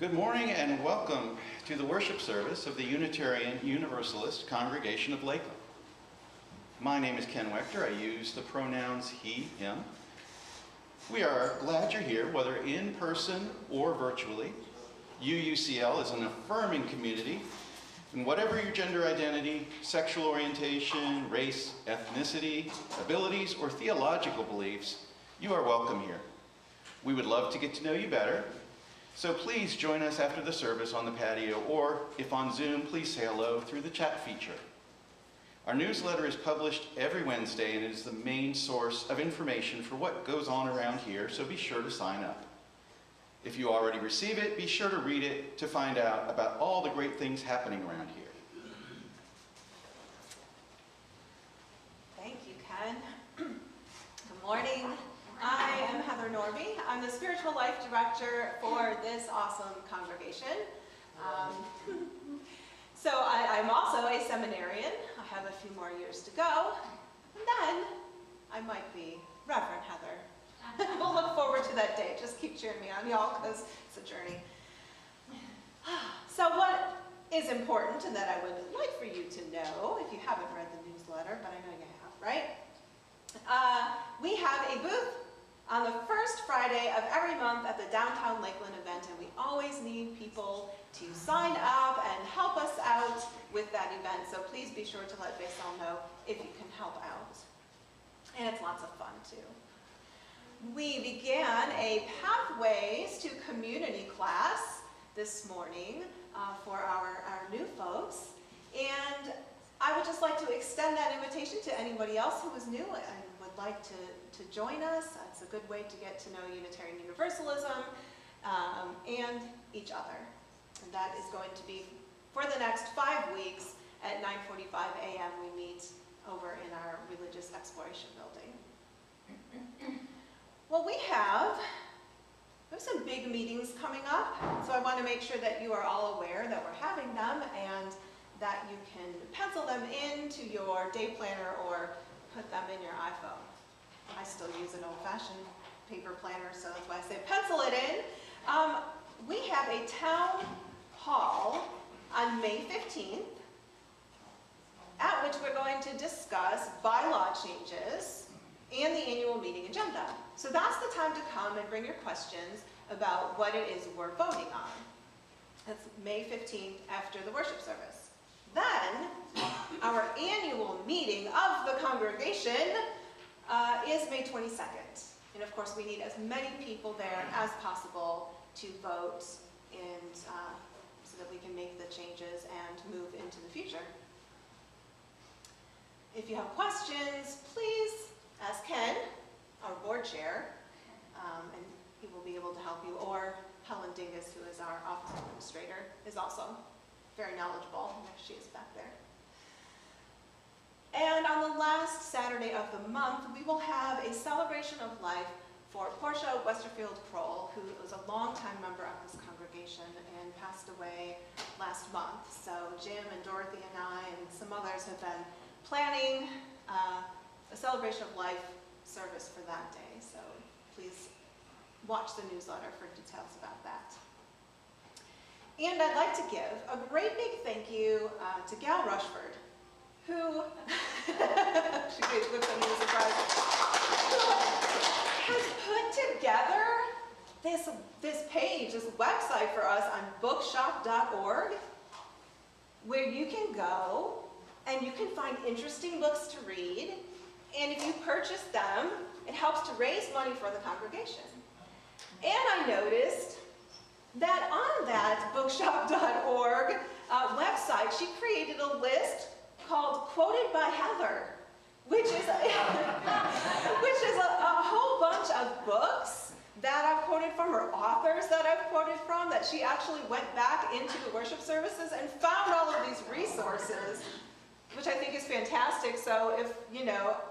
Good morning and welcome to the worship service of the Unitarian Universalist Congregation of Lakeland. My name is Ken Wechter. I use the pronouns he, him. We are glad you're here, whether in person or virtually. UUCL is an affirming community, and whatever your gender identity, sexual orientation, race, ethnicity, abilities, or theological beliefs, you are welcome here. We would love to get to know you better. So please join us after the service on the patio, or if on Zoom, please say hello through the chat feature. Our newsletter is published every Wednesday, and it is the main source of information for what goes on around here, so be sure to sign up. If you already receive it, be sure to read it to find out about all the great things happening around here. Thank you, Ken. Good morning. I am Heather Norby. I'm the Spiritual Life Director for this awesome congregation. So I'm also a seminarian. I have a few more years to go. And then I might be Reverend Heather. We'll look forward to that day. Just keep cheering me on, y'all, because it's a journey. So what is important and that I would like for you to know, if you haven't read the newsletter, but I know you have, right? We have a booth on the first Friday of every month at the Downtown Lakeland event, and we always need people to sign up and help us out with that event. So please be sure to let Basil know if you can help out. And it's lots of fun too. We began a Pathways to Community class this morning for our new folks. And I would just like to extend that invitation to anybody else who is new and would like to join us. It's a good way to get to know Unitarian Universalism and each other. And that is going to be for the next 5 weeks at 9:45 a.m. we meet over in our Religious Exploration building. Well, we have some big meetings coming up, so I want to make sure that you are all aware that we're having them and that you can pencil them into your day planner or put them in your iPhone. I still use an old-fashioned paper planner, so that's why I say pencil it in. We have a town hall on May 15th, at which we're going to discuss bylaw changes and the annual meeting agenda. So that's the time to come and bring your questions about what it is we're voting on. That's May 15th after the worship service. Then, our annual meeting of the congregation is May 22nd. And of course, we need as many people there as possible to vote and so that we can make the changes and move into the future. If you have questions, please ask Ken, our board chair, and he will be able to help you, or Helen Dingus, who is our office administrator, is also very knowledgeable. She is back there. And on the last Saturday of the month, we will have a celebration of life for Porsha Westerfield Crowell, who was a longtime member of this congregation and passed away last month. So Jim and Dorothy and I and some others have been planning a celebration of life service for that day. So please watch the newsletter for details about that. And I'd like to give a great big thank you to Gal Rushford, who, she looks at me with surprise, who has put together this page, this website for us on bookshop.org, where you can go and you can find interesting books to read, and if you purchase them, it helps to raise money for the congregation. And I noticed that on that bookshop.org website, she created a list called Quoted by Heather, which is a whole bunch of books that I've quoted from, or authors that I've quoted from, that she actually went back into the worship services and found all of these resources, which I think is fantastic. So if,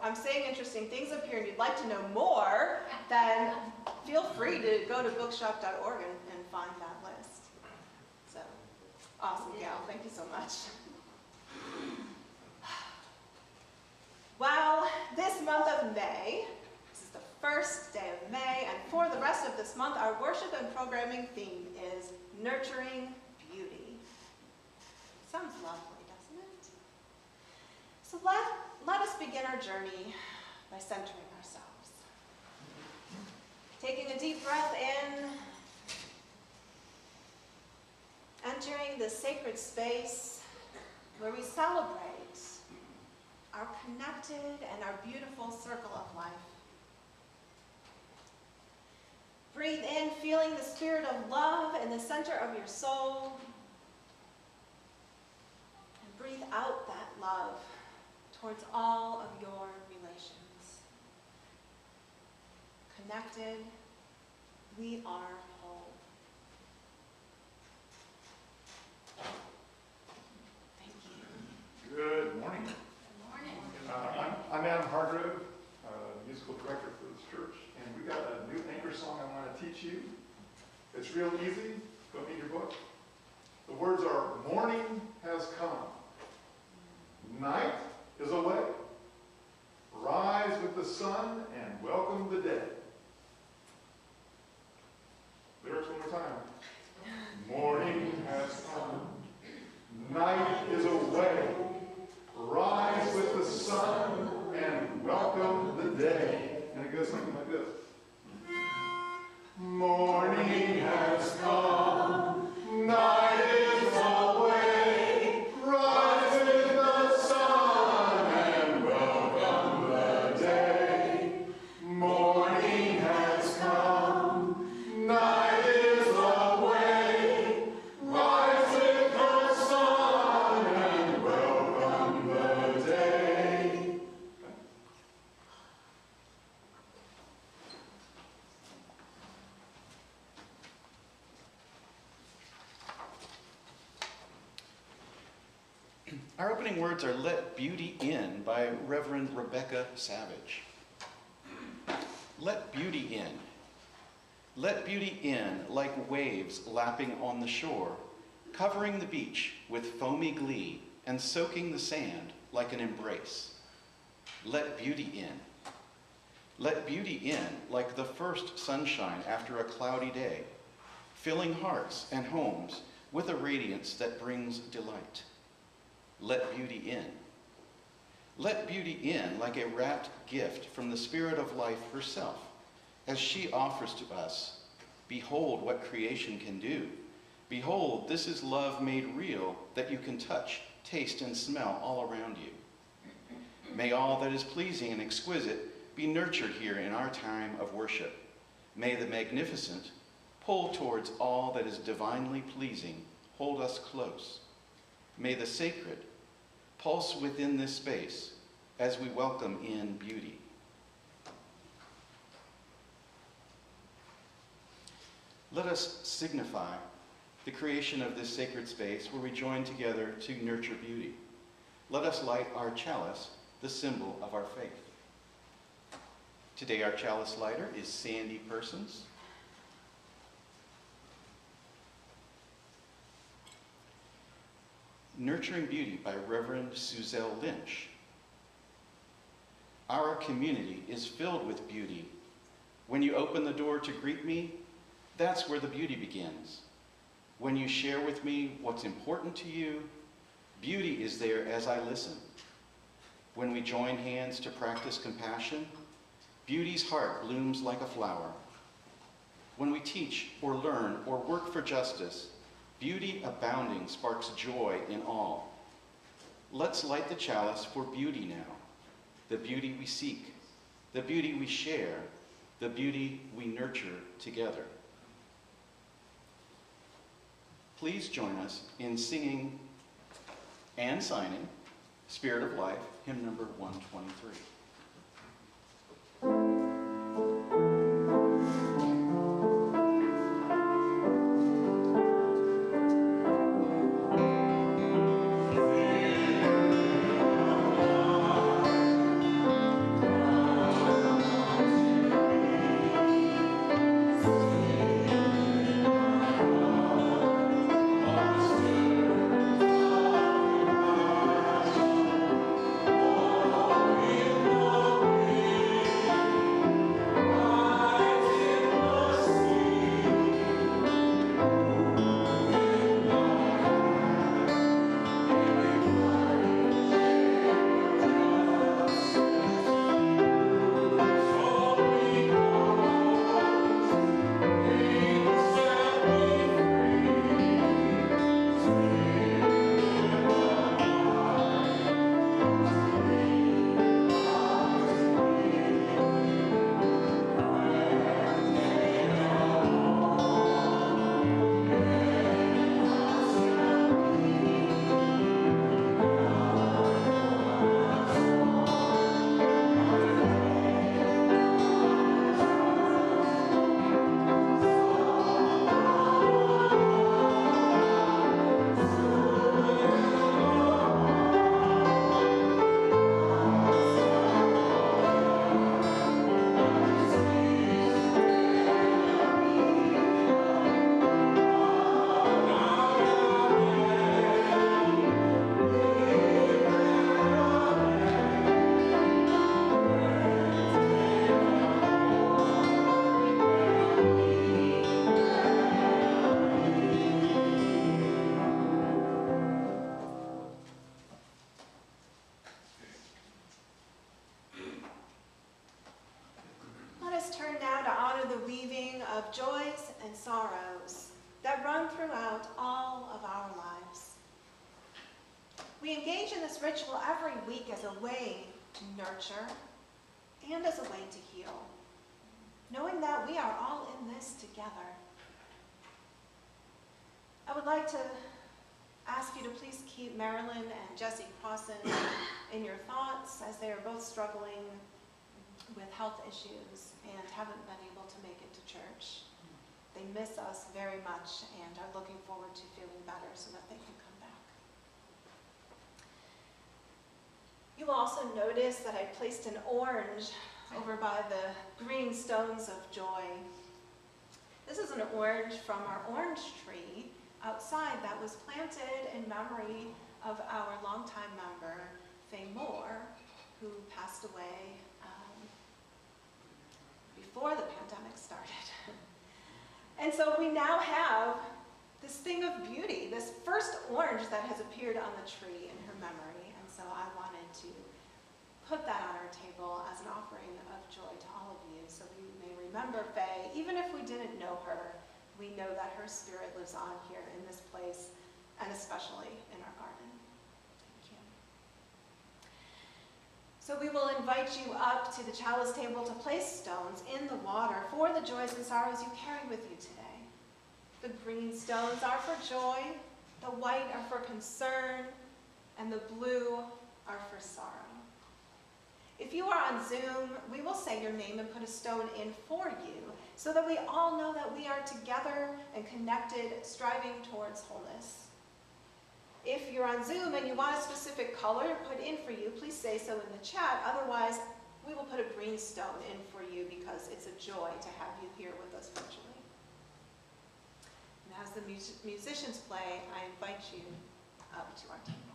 I'm saying interesting things up here and you'd like to know more, then feel free to go to bookshop.org and find that list. So, awesome, Gal. Thank you so much. Well, this month of May, this is the first day of May, and for the rest of this month, our worship and programming theme is Nurturing Beauty. Sounds lovely, doesn't it? So let us begin our journey by centering ourselves. Taking a deep breath in, entering the sacred space where we celebrate our connected and our beautiful circle of life. Breathe in, feeling the spirit of love in the center of your soul. And breathe out that love towards all of your relations. Connected, we are whole. Thank you. Good morning. I'm Adam Hargrove, musical director for this church, and we got a new anchor song I want to teach you. It's real easy. Don't need your book. The words are, morning has come. Night is away. Rise with the sun and welcome the day. Lyrics one more time. Morning has come. Night is away. Rise with the sun and welcome the day. And it goes something like this. Morning has come, night is away. Rise with the sun and welcome the day. Morning has come, night is away. Rise with the sun and welcome the day. Our opening words are Let Beauty In by Reverend Rebecca Savage. Let beauty in. Let beauty in like waves lapping on the shore, covering the beach with foamy glee and soaking the sand like an embrace. Let beauty in. Let beauty in like the first sunshine after a cloudy day, filling hearts and homes with a radiance that brings delight. Let beauty in. Let beauty in like a wrapped gift from the Spirit of life herself, as she offers to us, behold what creation can do. Behold, this is love made real that you can touch, taste, and smell all around you. May all that is pleasing and exquisite be nurtured here in our time of worship. May the magnificent pull towards all that is divinely pleasing, hold us close. May the sacred pulse within this space as we welcome in beauty. Let us signify the creation of this sacred space where we join together to nurture beauty. Let us light our chalice, the symbol of our faith. Today our chalice lighter is Sandy Persons. Nurturing Beauty by Reverend Suzelle Lynch. Our community is filled with beauty. When you open the door to greet me, that's where the beauty begins. When you share with me what's important to you, beauty is there as I listen. When we join hands to practice compassion, beauty's heart blooms like a flower. When we teach or learn or work for justice, beauty abounding sparks joy in all. Let's light the chalice for beauty now. The beauty we seek, the beauty we share, the beauty we nurture together. Please join us in singing and signing Spirit of Life, hymn number 123. Will this ritual every week as a way to nurture and as a way to heal, knowing that we are all in this together. I would like to ask you to please keep Marilyn and Jesse Crossan in your thoughts as they are both struggling with health issues and haven't been able to make it to church. They miss us very much and are looking forward to feeling better so that they can come back. You will also notice that I placed an orange over by the green stones of joy. This is an orange from our orange tree outside that was planted in memory of our longtime member, Faye Moore, who passed away before the pandemic started. And so we now have this thing of beauty, this first orange that has appeared on the tree in her memory. And so I wanted to put that on our table as an offering of joy to all of you, so we may remember Faye. Even if we didn't know her, we know that her spirit lives on here in this place, and especially in our garden. Thank you. So we will invite you up to the chalice table to place stones in the water for the joys and sorrows you carry with you today. The green stones are for joy, the white are for concern, and the blue are for sorrow. If you are on Zoom, we will say your name and put a stone in for you so that we all know that we are together and connected, striving towards wholeness. If you're on Zoom and you want a specific color put in for you, please say so in the chat. Otherwise, we will put a green stone in for you because it's a joy to have you here with us virtually. And as the musicians play, I invite you up to our table.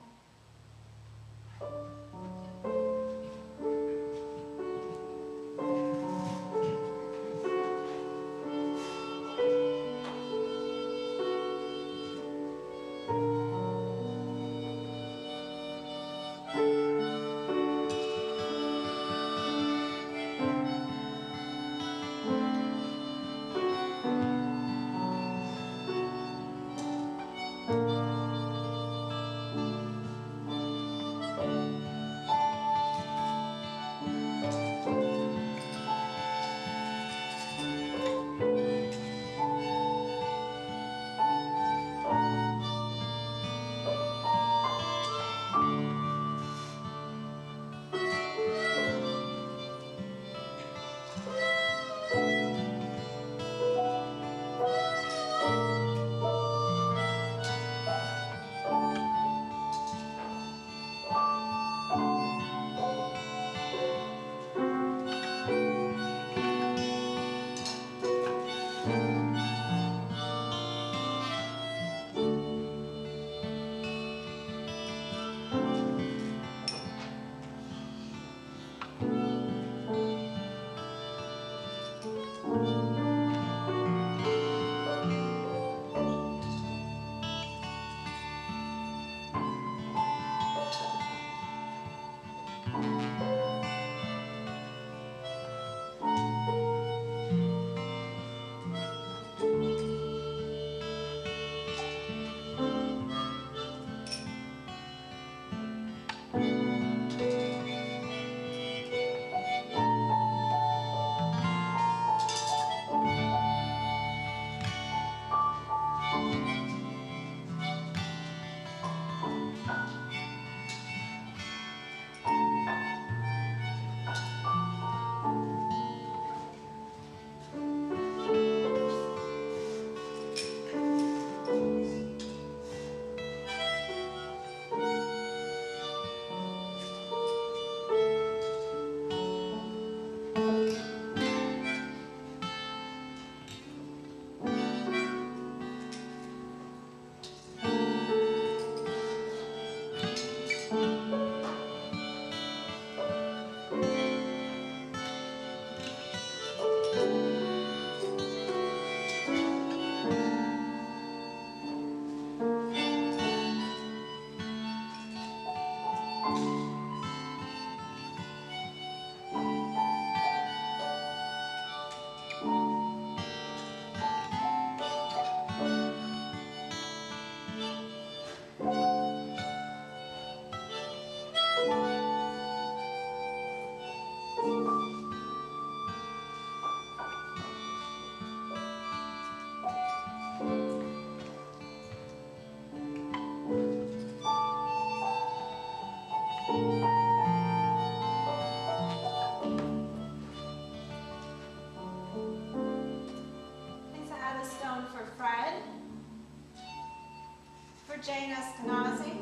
for Jane Eskenazi,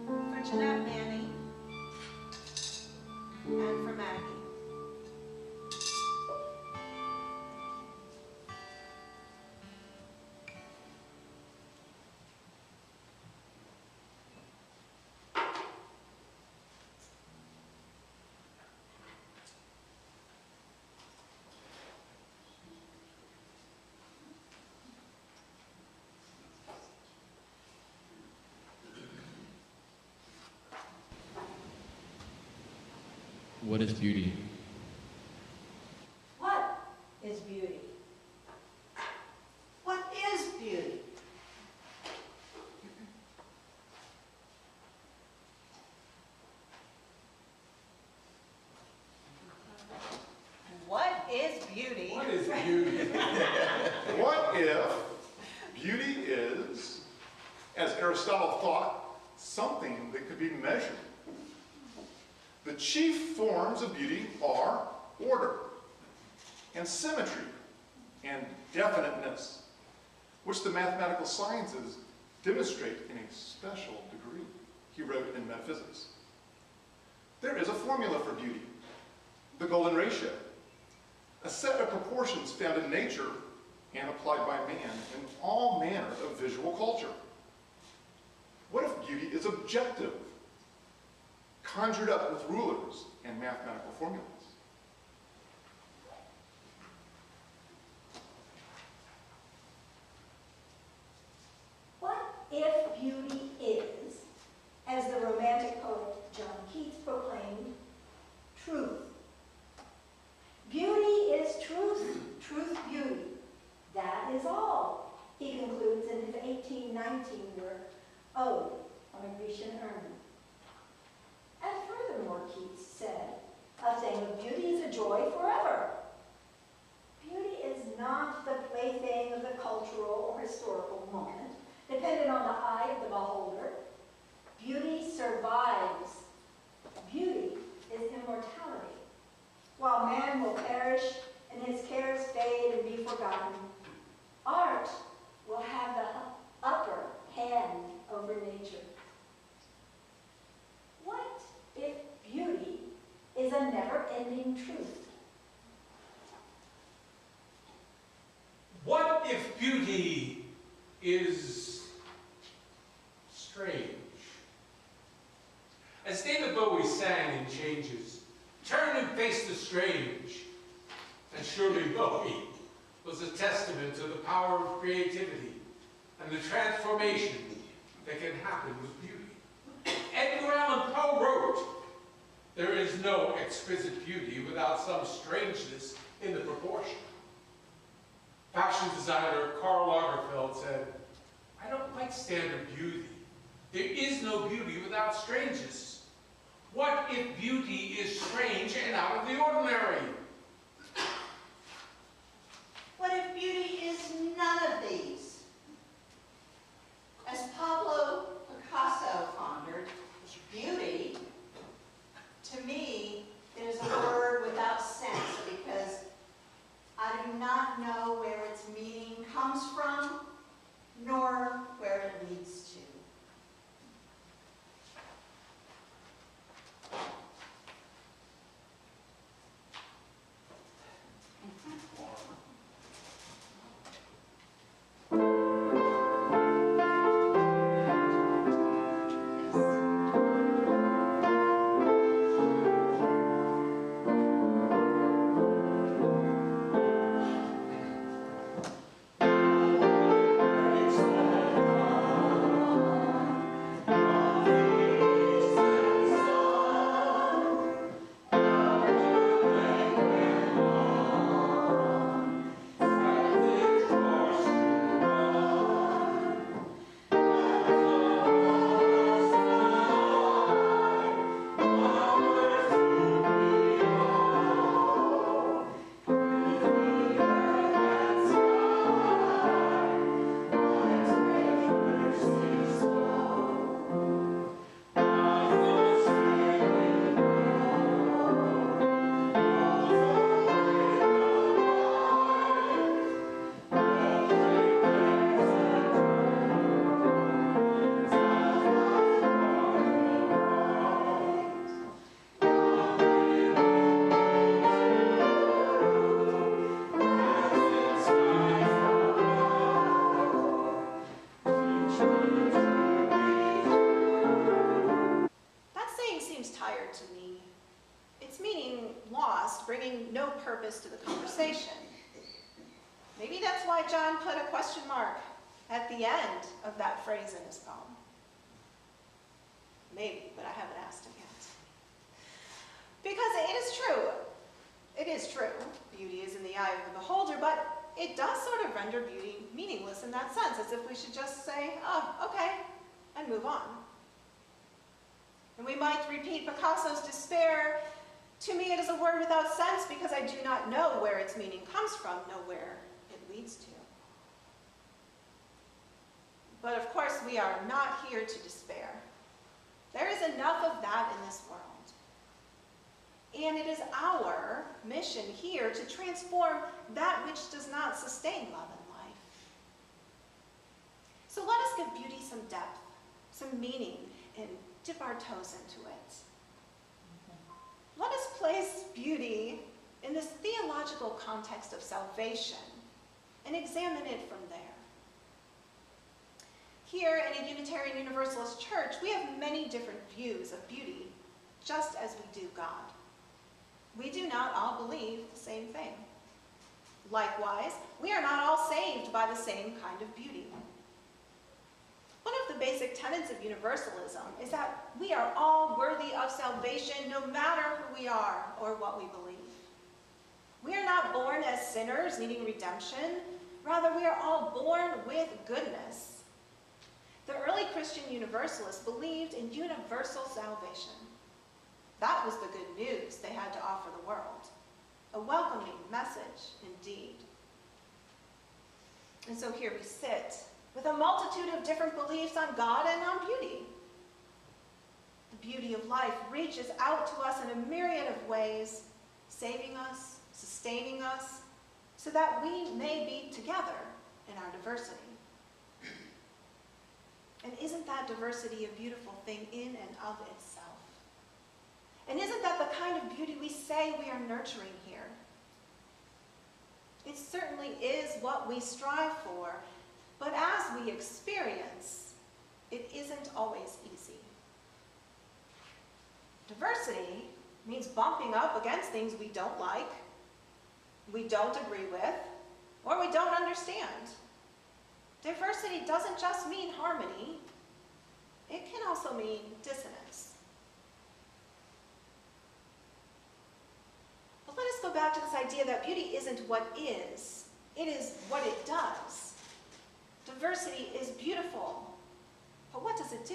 for Jeanette Manning, and for Maggie. What is beauty? What is beauty? What is beauty? What is beauty? What is beauty? What if beauty is, as Aristotle thought, something that could be measured? The chief forms of beauty are order and symmetry and definiteness, which the mathematical sciences demonstrate in a special degree, he wrote in Metaphysics. There is a formula for beauty, the golden ratio, a set of proportions found in nature and applied by man in all manner of visual culture. What if beauty is objective, conjured up with rulers and mathematical formulas? What if beauty is, as the Romantic poet John Keats proclaimed, truth? Beauty is truth, truth beauty. That is all, he concludes in his 1819 work, Ode on a Grecian Urn. And furthermore, Keats said, a thing of beauty is a joy forever. Beauty is not the plaything of the cultural or historical moment, dependent on the eye of the beholder. Beauty survives. Beauty is immortality. While man will perish and his cares fade and be forgotten, art will have the upper hand over nature. What if beauty is a never-ending truth? What if beauty is strange? As David Bowie sang in Changes, turn and face the strange. And surely Bowie was a testament to the power of creativity and the transformation that can happen with beauty. Edgar Allan Poe wrote, there is no exquisite beauty without some strangeness in the proportion. Fashion designer Karl Lagerfeld said, I don't like standard beauty. There is no beauty without strangeness. What if beauty is strange and out of the ordinary? What if beauty is none of these? As Pablo Picasso pondered, beauty, to me, is a word without sense because I do not know where its meaning comes from, nor where it leads to. no purpose to the conversation. Maybe that's why John put a question mark at the end of that phrase in his poem. Maybe, but I haven't asked him yet. Because it is true. It is true. Beauty is in the eye of the beholder, but it does sort of render beauty meaningless in that sense, as if we should just say, oh, okay, and move on. And we might repeat Picasso's despair, to me it is a word without sense because I do not know where its meaning comes from, nor where it leads to. But of course we are not here to despair. There is enough of that in this world. And it is our mission here to transform that which does not sustain love and life. So let us give beauty some depth, some meaning, and dip our toes into it. Let us place beauty in this theological context of salvation and examine it from there. Here in a Unitarian Universalist church, we have many different views of beauty, just as we do God. We do not all believe the same thing. Likewise, we are not all saved by the same kind of beauty. One of the basic tenets of universalism is that we are all worthy of salvation no matter who we are or what we believe. We are not born as sinners needing redemption. Rather, we are all born with goodness. The early Christian Universalists believed in universal salvation. That was the good news they had to offer the world. A welcoming message indeed. And so here we sit with a multitude of different beliefs on God and on beauty. The beauty of life reaches out to us in a myriad of ways, saving us, sustaining us, so that we may be together in our diversity. And isn't that diversity a beautiful thing in and of itself? And isn't that the kind of beauty we say we are nurturing here? It certainly is what we strive for, but as we experience, it isn't always easy. Diversity means bumping up against things we don't like, we don't agree with, or we don't understand. Diversity doesn't just mean harmony, it can also mean dissonance. But let us go back to this idea that beauty isn't what is, it is what it does. Diversity is beautiful, but what does it do?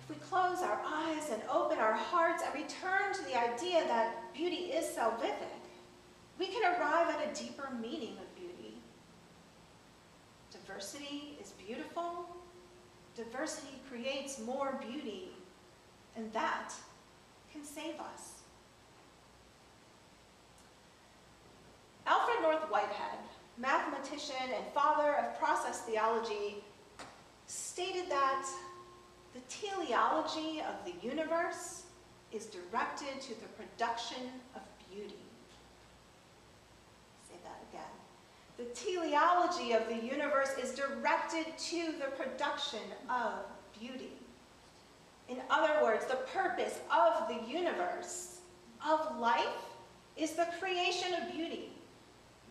If we close our eyes and open our hearts and return to the idea that beauty is salvific, we can arrive at a deeper meaning of beauty. Diversity is beautiful. Diversity creates more beauty, and that can save us. Alfred North Whitehead, mathematician and father of process theology, stated that the teleology of the universe is directed to the production of beauty. Say that again. The teleology of the universe is directed to the production of beauty. In other words, the purpose of the universe, of life, is the creation of beauty.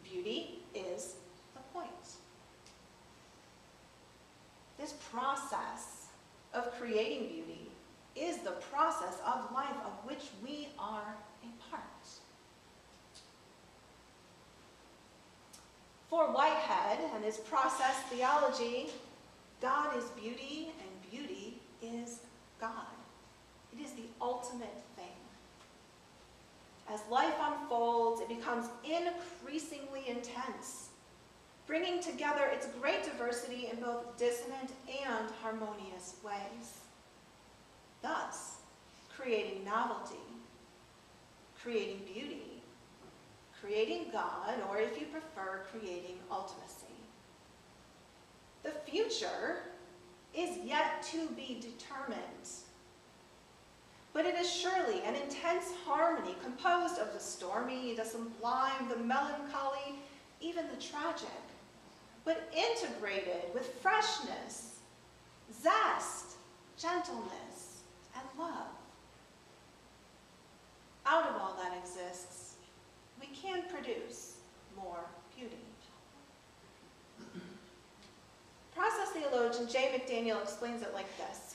Beauty is the point. This process of creating beauty is the process of life of which we are a part. For Whitehead and his process theology, God is beauty and beauty is God. It is the ultimate thing. As life unfolds, it becomes increasingly intense, bringing together its great diversity in both dissonant and harmonious ways, thus creating novelty, creating beauty, creating God, or if you prefer, creating ultimacy. The future is yet to be determined, but it is surely an intense harmony composed of the stormy, the sublime, the melancholy, even the tragic, but integrated with freshness, zest, gentleness, and love. out of all that exists, we can produce more beauty. Process theologian J. McDaniel explains it like this.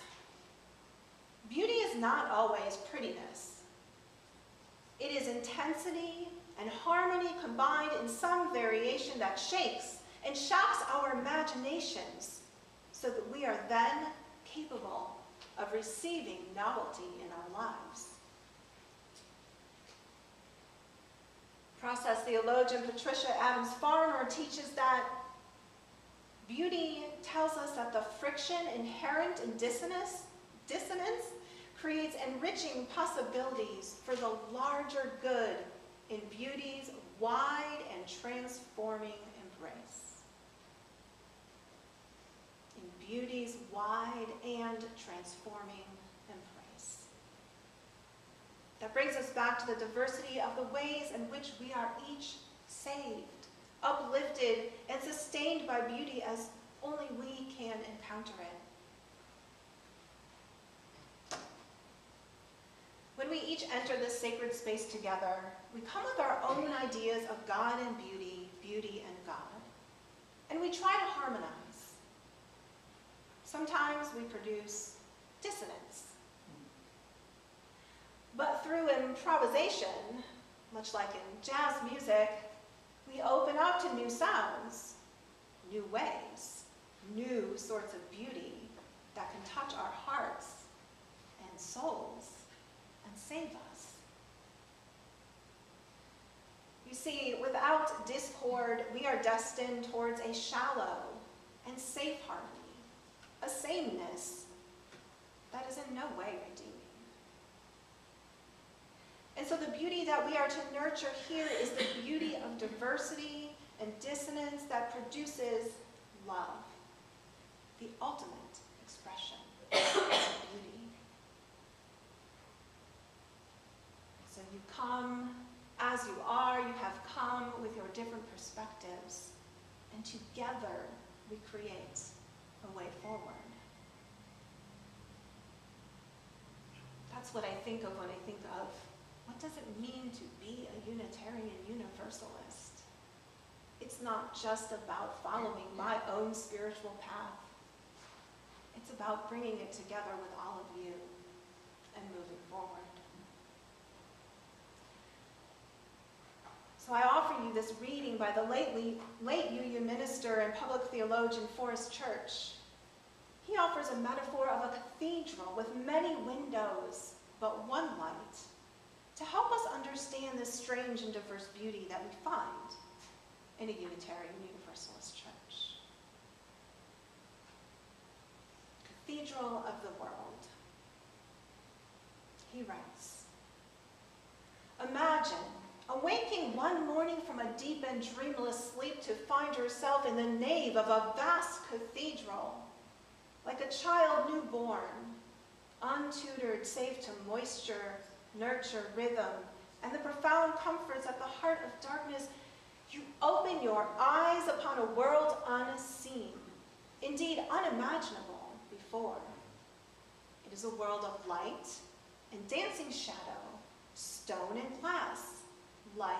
Beauty is not always prettiness. It is intensity and harmony combined in some variation that shakes and shocks our imaginations so that we are then capable of receiving novelty in our lives. Process theologian Patricia Adams Farmer teaches that beauty tells us that the friction inherent in dissonance creates enriching possibilities for the larger good in beauty's wide and transforming embrace. In beauty's wide and transforming embrace. That brings us back to the diversity of the ways in which we are each saved, uplifted, and sustained by beauty as only we can encounter it. When we each enter this sacred space together, we come with our own ideas of God and beauty, beauty and God, and we try to harmonize. Sometimes we produce dissonance. But through improvisation, much like in jazz music, we open up to new sounds, new ways, new sorts of beauty that can touch our hearts and souls and save us. You see, without discord, we are destined towards a shallow and safe harmony, a sameness that is in no way redeeming. And so the beauty that we are to nurture here is the beauty of diversity and dissonance that produces love, the ultimate expression of beauty. So you come as you are, you have come with your different perspectives, and together we create a way forward. That's what I think of when I think of what does it mean to be a Unitarian Universalist? It's not just about following my own spiritual path. It's about bringing it together with all of you and moving forward. So I offer you this reading by the late Union minister and public theologian Forrest Church. He offers a metaphor of a cathedral with many windows, but one light, to help us understand this strange and diverse beauty that we find in a Unitarian Universalist church. Cathedral of the world. He writes, imagine awaking one morning from a deep and dreamless sleep to find yourself in the nave of a vast cathedral, like a child newborn, untutored save to moisture, nurture, rhythm, and the profound comforts at the heart of darkness. You open your eyes upon a world unseen, indeed unimaginable before. It is a world of light and dancing shadow, stone and glass, life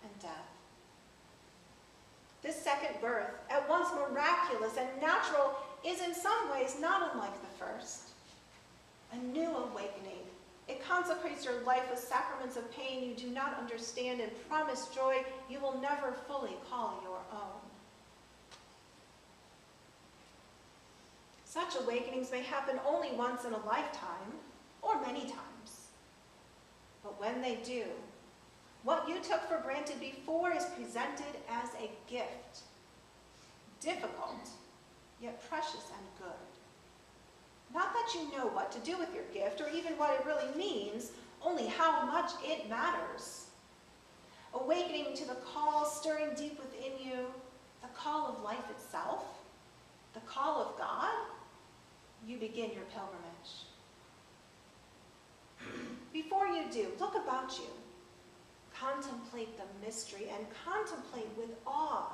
and death. This second birth, at once miraculous and natural, is in some ways not unlike the first. A new awakening. It consecrates your life with sacraments of pain you do not understand and promise joy you will never fully call your own. Such awakenings may happen only once in a lifetime, or many times. But when they do, what you took for granted before is presented as a gift. Difficult, yet precious and good. Not that you know what to do with your gift, or even what it really means, only how much it matters. Awakening to the call stirring deep within you, the call of life itself, the call of God, you begin your pilgrimage. Before you do, look about you. Contemplate the mystery and contemplate with awe.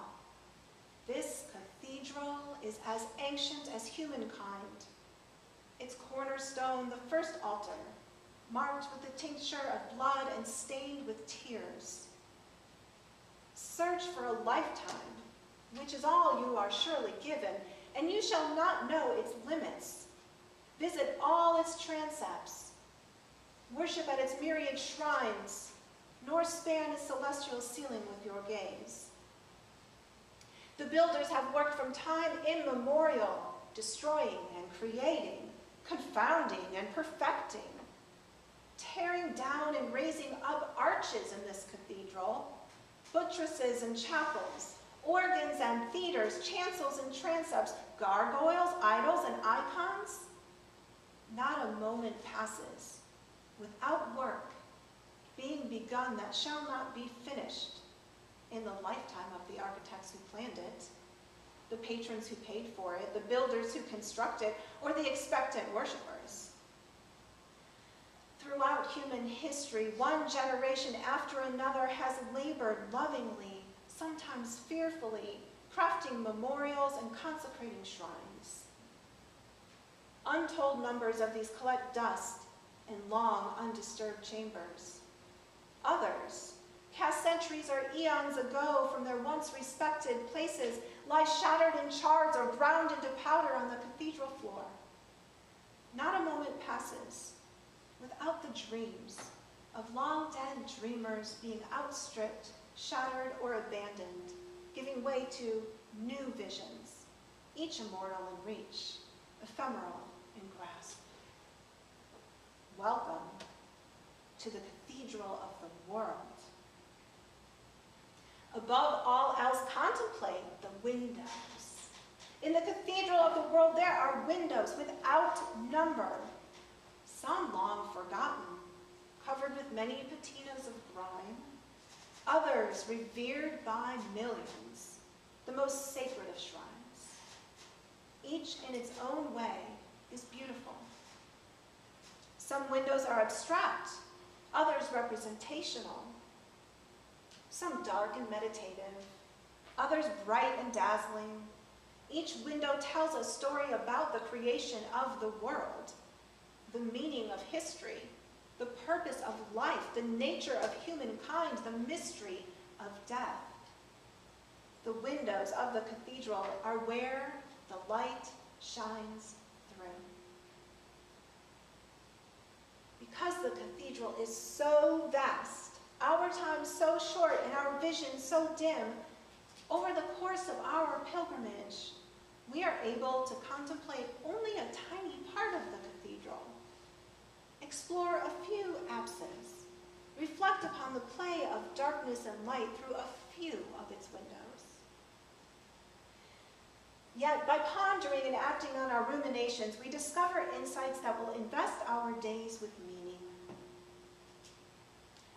This cathedral is as ancient as humankind. Its cornerstone, the first altar, marked with the tincture of blood and stained with tears. Search for a lifetime, which is all you are surely given, and you shall not know its limits. Visit all its transepts. Worship at its myriad shrines, nor span its celestial ceiling with your gaze. The builders have worked from time immemorial, destroying and creating, confounding and perfecting, tearing down and raising up arches in this cathedral, buttresses and chapels, organs and theaters, chancels and transepts, gargoyles, idols, and icons. Not a moment passes without work being begun that shall not be finished in the lifetime of the architects who planned it, the patrons who paid for it, the builders who constructed, or the expectant worshipers. Throughout human history, one generation after another has labored lovingly, sometimes fearfully, crafting memorials and consecrating shrines. Untold numbers of these collect dust in long, undisturbed chambers. Others, cast centuries or eons ago from their once respected places, lie shattered in shards or ground into powder on the cathedral floor. Not a moment passes without the dreams of long-dead dreamers being outstripped, shattered, or abandoned, giving way to new visions, each immortal in reach, ephemeral in grasp. Welcome to the cathedral of the world. Above all else, contemplate the windows. In the cathedral of the world, there are windows without number, some long forgotten, covered with many patinas of grime, others revered by millions, the most sacred of shrines. Each in its own way is beautiful. Some windows are abstract, others representational, some dark and meditative, others bright and dazzling. Each window tells a story about the creation of the world, the meaning of history, the purpose of life, the nature of humankind, the mystery of death. The windows of the cathedral are where the light shines through. Because the cathedral is so vast, our time so short, and our vision so dim, over the course of our pilgrimage, we are able to contemplate only a tiny part of the cathedral, explore a few apses, reflect upon the play of darkness and light through a few of its windows. Yet, by pondering and acting on our ruminations, we discover insights that will invest our days with meaning.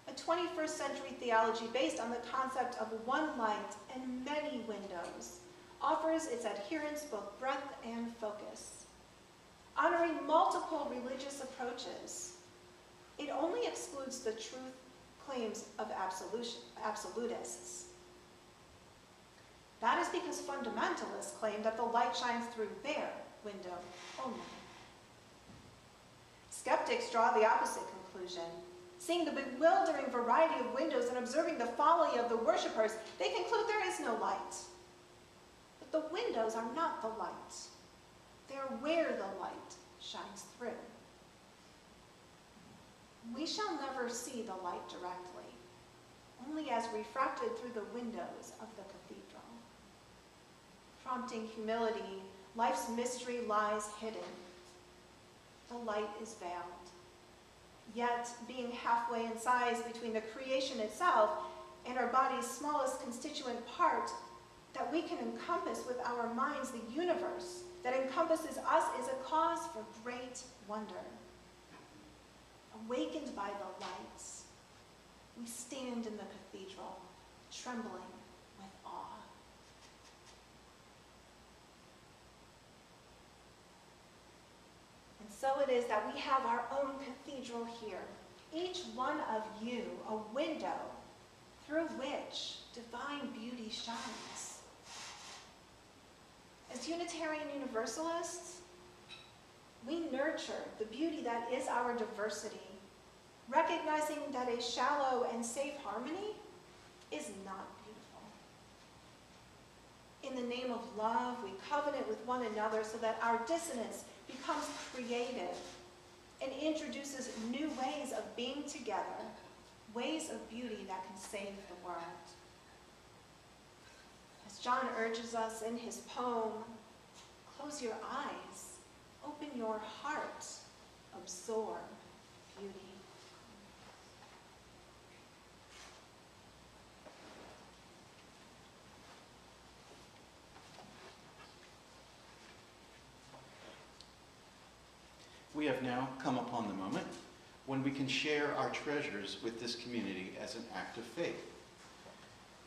A 21st century theology based on the concept of one light and many windows offers its adherents both breadth and focus. Honoring multiple religious approaches, it only excludes the truth claims of absolutists. That is because fundamentalists claim that the light shines through their window only. Skeptics draw the opposite conclusion. Seeing the bewildering variety of windows and observing the folly of the worshipers, they conclude there is no light. But the windows are not the light. They are where the light shines through. We shall never see the light directly, only as refracted through the windows of the cathedral. Prompting humility, life's mystery lies hidden. The light is veiled. Yet, being halfway in size between the creation itself and our body's smallest constituent part, that we can encompass with our minds the universe that encompasses us is a cause for great wonder. Awakened by the lights, we stand in the cathedral, trembling with awe. And so it is that we have our own cathedral here, each one of you a window through which divine beauty shines. As Unitarian Universalists, we nurture the beauty that is our diversity recognizing that a shallow and safe harmony is not beautiful. In the name of love, we covenant with one another so that our dissonance becomes creative and introduces new ways of being together, ways of beauty that can save the world. As John urges us in his poem, close your eyes, open your heart, absorb beauty. We have now come upon the moment when we can share our treasures with this community as an act of faith.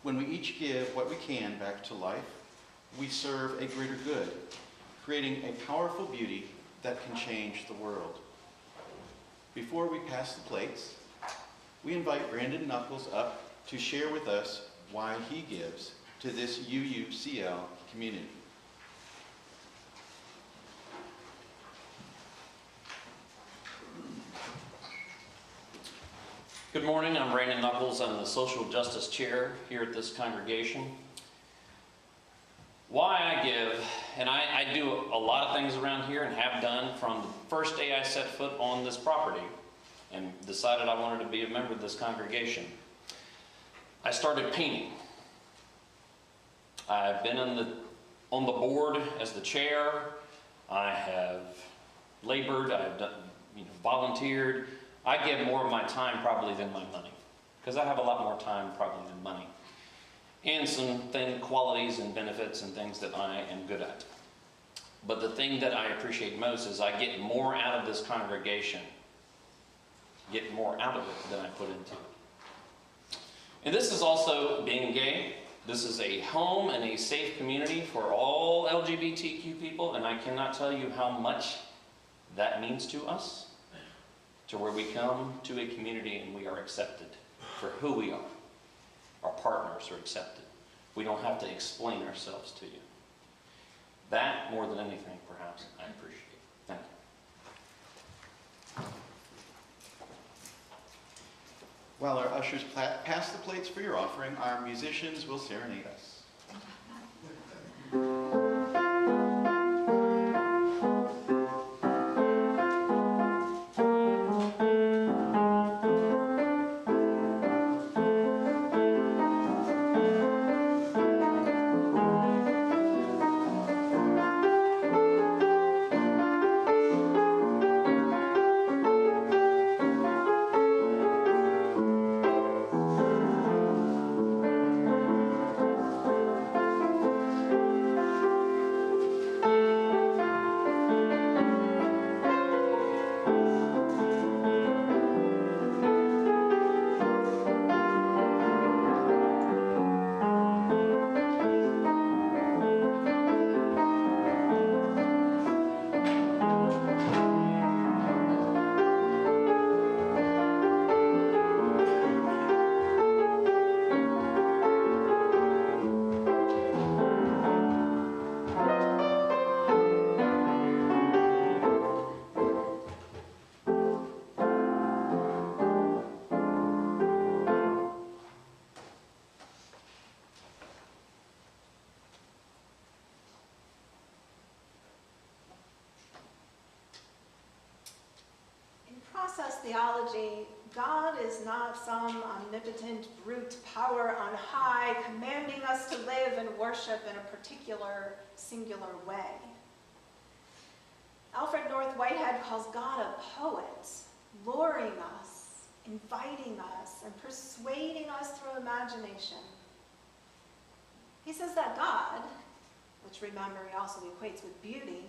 When we each give what we can back to life, we serve a greater good, creating a powerful beauty that can change the world. Before we pass the plates, we invite Brandon Knuckles up to share with us why he gives to this UUCL community. Good morning, I'm Brandon Knuckles. I'm the Social Justice Chair here at this congregation. Why I give, and I do a lot of things around here and have done from the first day I set foot on this property and decided I wanted to be a member of this congregation. I started painting. I've been on the board as the chair. I have labored, I've done, volunteered. I give more of my time probably than my money, because I have a lot more time probably than money, and some qualities and benefits and things that I am good at. But the thing that I appreciate most is I get more out of this congregation, get more out of it than I put into it. And this is also being gay. This is a home and a safe community for all LGBTQ people, and I cannot tell you how much that means to us. To where we come to a community and we are accepted for who we are. Our partners are accepted. We don't have to explain ourselves to you. That, more than anything, perhaps, I appreciate. Thank you. While our ushers pass the plates for your offering, our musicians will serenade us. Process theology, God is not some omnipotent brute power on high commanding us to live and worship in a particular singular way. Alfred North Whitehead calls God a poet, luring us, inviting us, and persuading us through imagination. He says that God, which remember he also equates with beauty,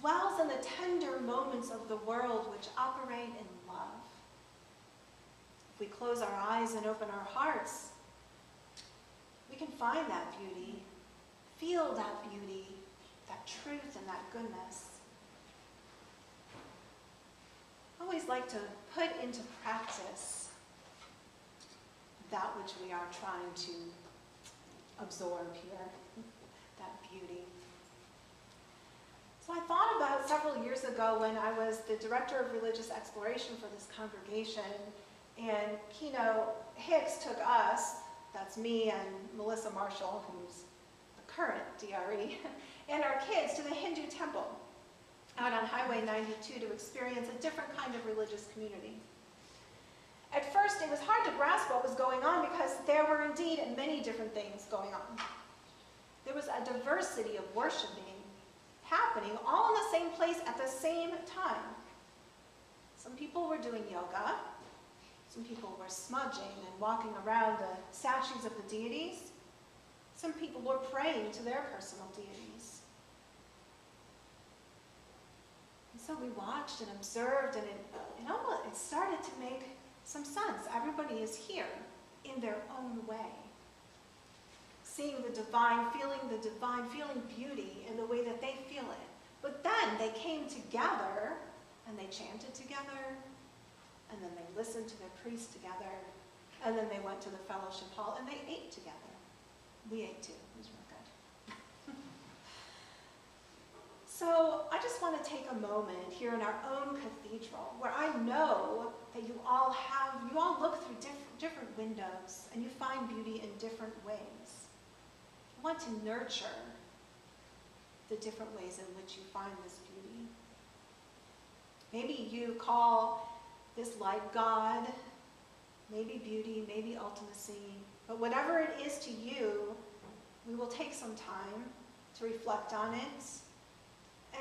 dwells in the tender moments of the world which operate in love. If we close our eyes and open our hearts, we can find that beauty, feel that beauty, that truth and that goodness. I always like to put into practice that which we are trying to absorb here, that beauty. So I thought about several years ago when I was the director of religious exploration for this congregation, and Keno Hicks took us, that's me and Melissa Marshall, who's the current DRE, and our kids to the Hindu temple out on Highway 92 to experience a different kind of religious community. At first, it was hard to grasp what was going on because there were indeed many different things going on. There was a diversity of worshiping happening all in the same place at the same time. Some people were doing yoga. Some people were smudging and walking around the statues of the deities. Some people were praying to their personal deities. And so we watched and observed, and it started to make some sense. Everybody is here in their own way. Seeing the divine, feeling beauty in the way that they feel it. But then they came together and they chanted together, and then they listened to their priest together, and then they went to the fellowship hall and they ate together. We ate too, it was real good. So I just want to take a moment here in our own cathedral where I know that you all look through different windows and you find beauty in different ways. I want to nurture the different ways in which you find this beauty. Maybe you call this light God, maybe beauty, maybe ultimacy, but whatever it is to you, we will take some time to reflect on it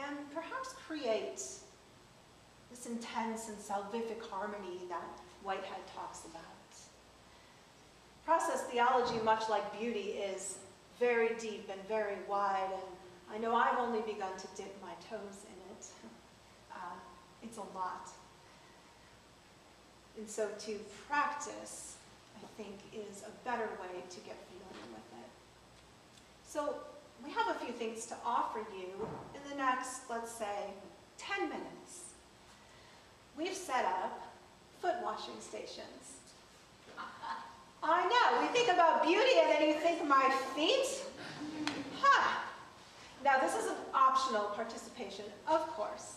and perhaps create this intense and salvific harmony that Whitehead talks about. Process theology, much like beauty, is very deep and very wide, and I know I've only begun to dip my toes in it. It's a lot. And so to practice, I think, is a better way to get familiar with it. So we have a few things to offer you in the next, let's say, 10 minutes. We've set up foot washing stations. I know, we think about beauty and then you think my feet? Huh. Now this is an optional participation, of course.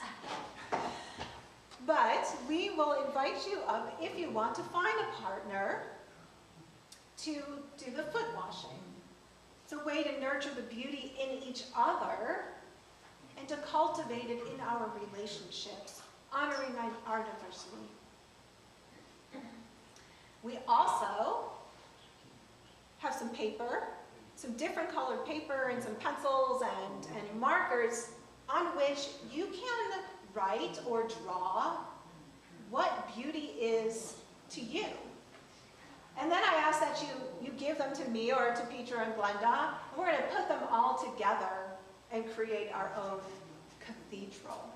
But we will invite you up if you want to find a partner to do the foot washing. It's a way to nurture the beauty in each other and to cultivate it in our relationships, honoring our diversity. We also have some paper, some different colored paper and some pencils and markers on which you can write or draw what beauty is to you. And then I ask that you give them to me or to Peter and Glenda, and we're going to put them all together and create our own cathedral.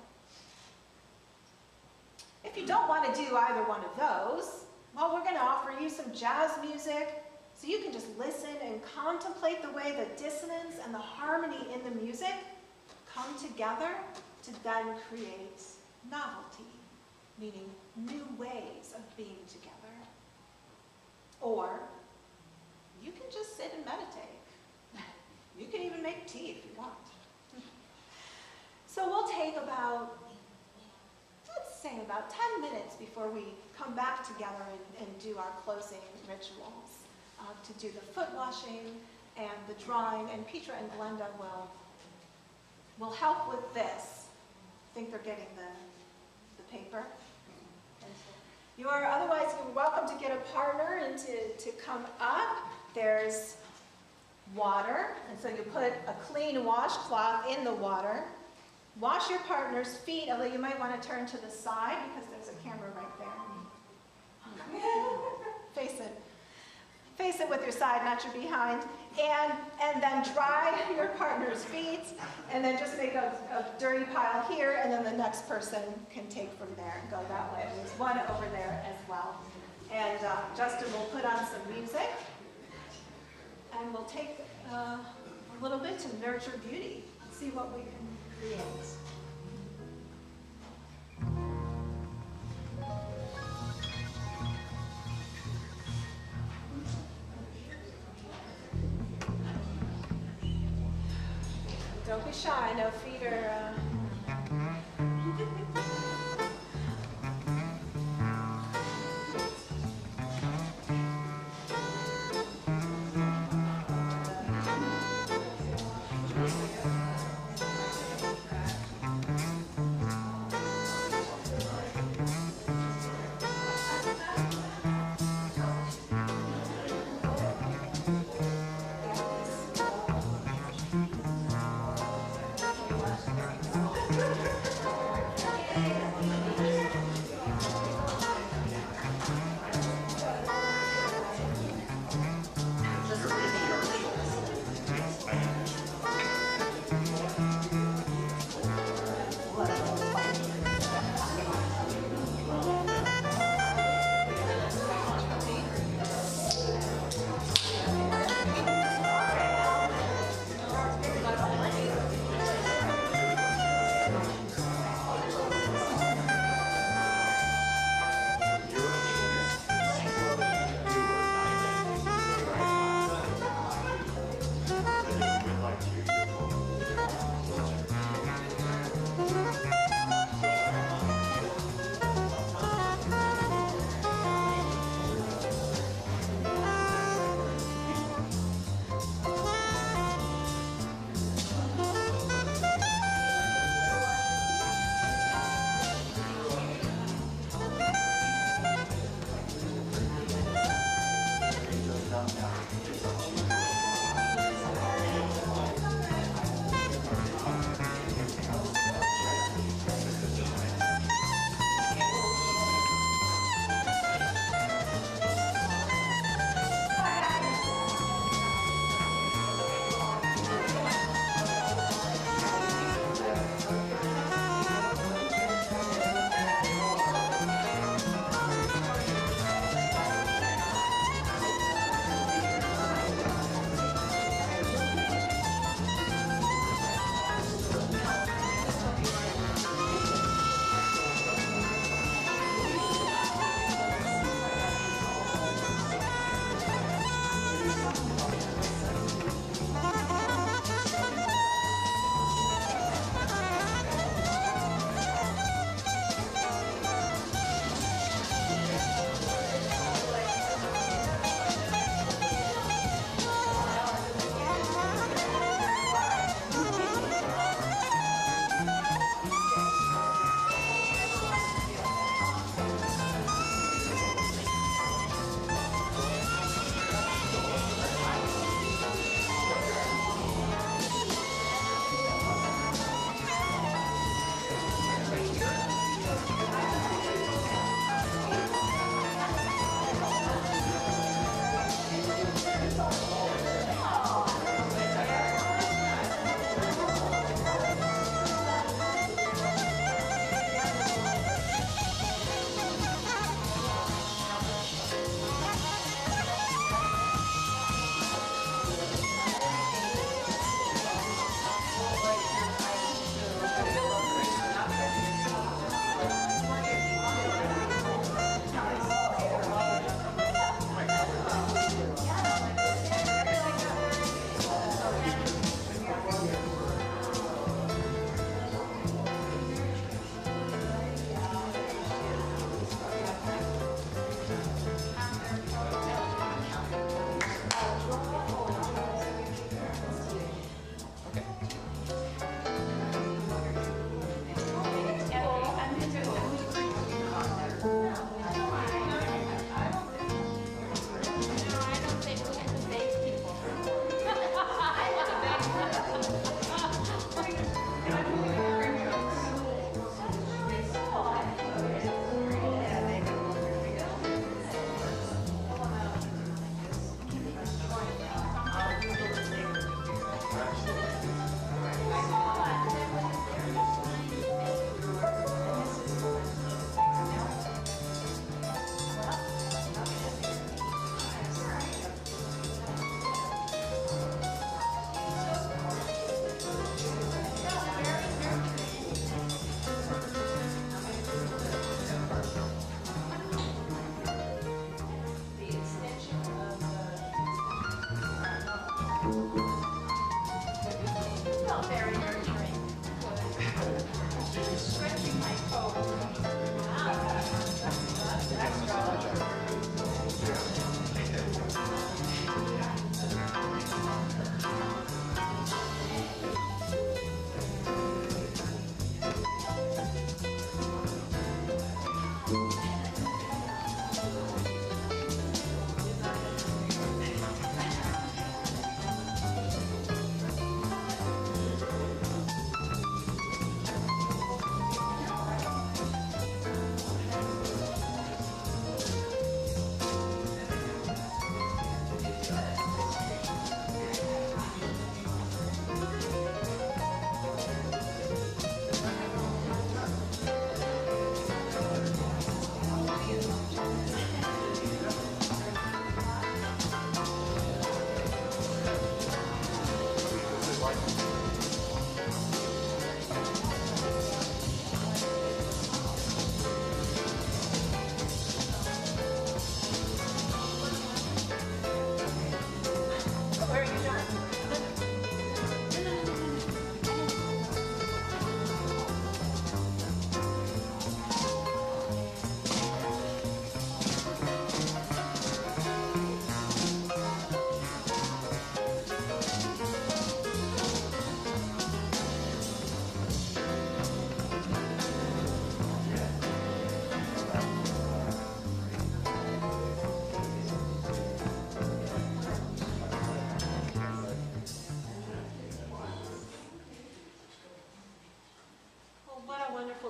If you don't want to do either one of those, well, we're going to offer you some jazz music so you can just listen and contemplate the way the dissonance and the harmony in the music come together to then create novelty, meaning new ways of being together. Or you can just sit and meditate. You can even make tea if you want. So we'll take about, let's say about 10 minutes before we come back together and do our closing rituals to do the foot washing and the drawing, and Petra and Glenda will help with this. I think they're getting the paper. Otherwise, you're welcome to get a partner and to come up. There's water, and so you put a clean washcloth in the water. Wash your partner's feet, although you might want to turn to the side because there's a camera right there. Face it with your side, not your behind. And then dry your partner's feet, and then just make a dirty pile here, and then the next person can take from there and go that way. There's one over there as well. And Justin will put on some music, and we'll take a little bit to nurture beauty, see what we can create. Don't be shy, no feet are Okay.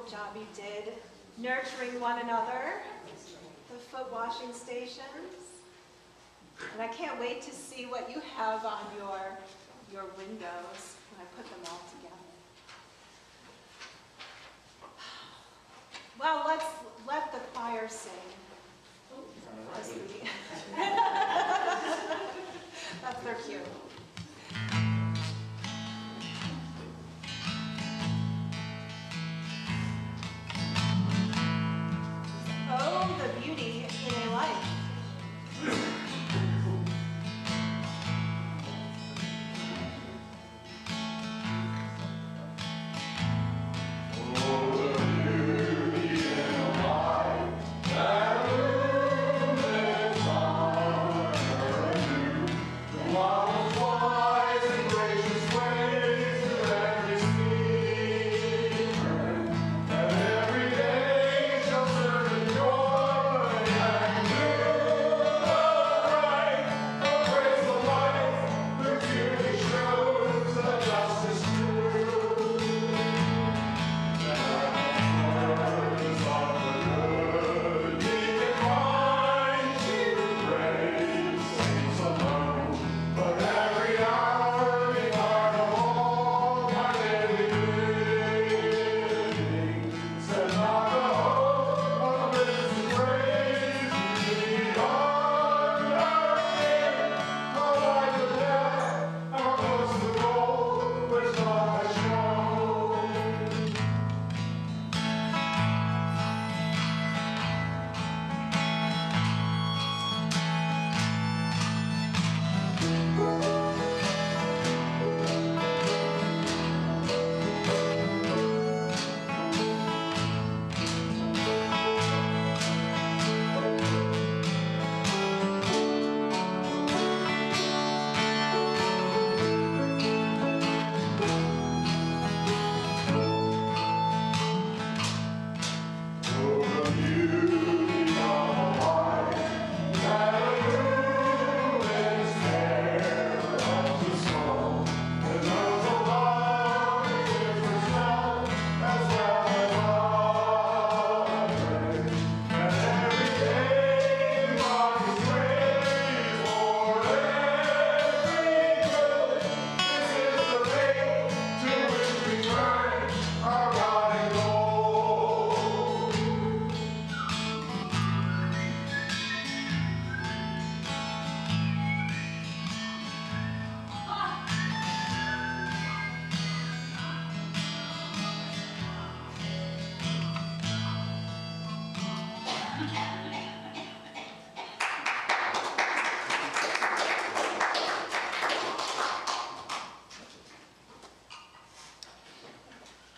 job you did nurturing one another, the foot washing stations. And I can't wait to see what you have on your windows when I put them all together. Well, let's let the choir sing. As we- That's their cue. Oh, the beauty in a life.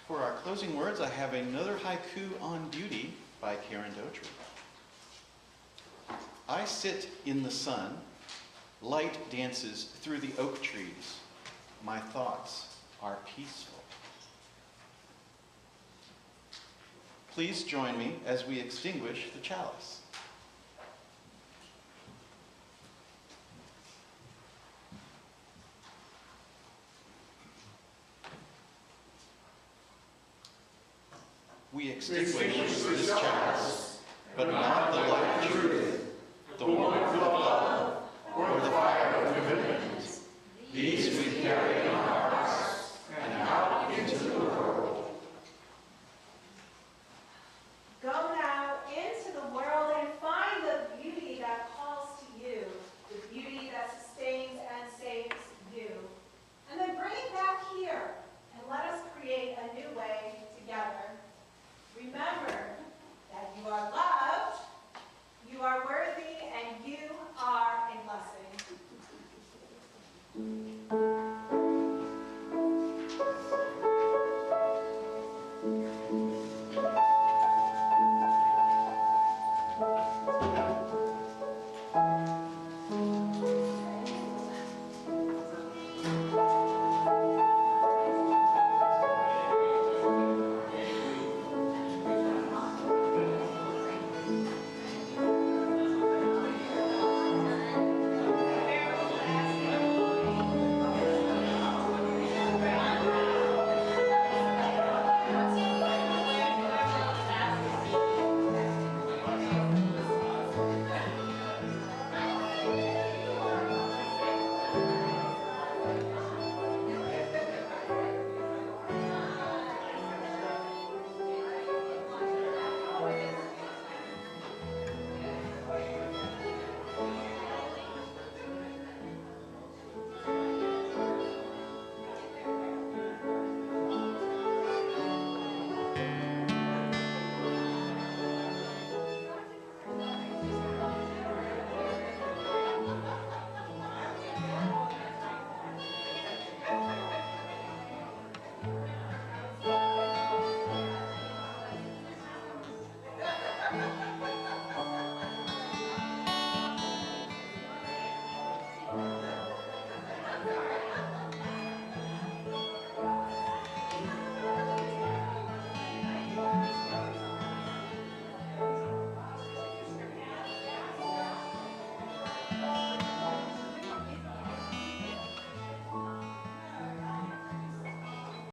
For our closing words, I have another haiku on beauty by Karen Dotry. I sit in the sun, light dances through the oak trees. My thoughts are peaceful. Please join me as we extinguish the chalice. We extinguish this chalice, but not the light of truth, the warmth of love, or the fire of commitment. These we carry in our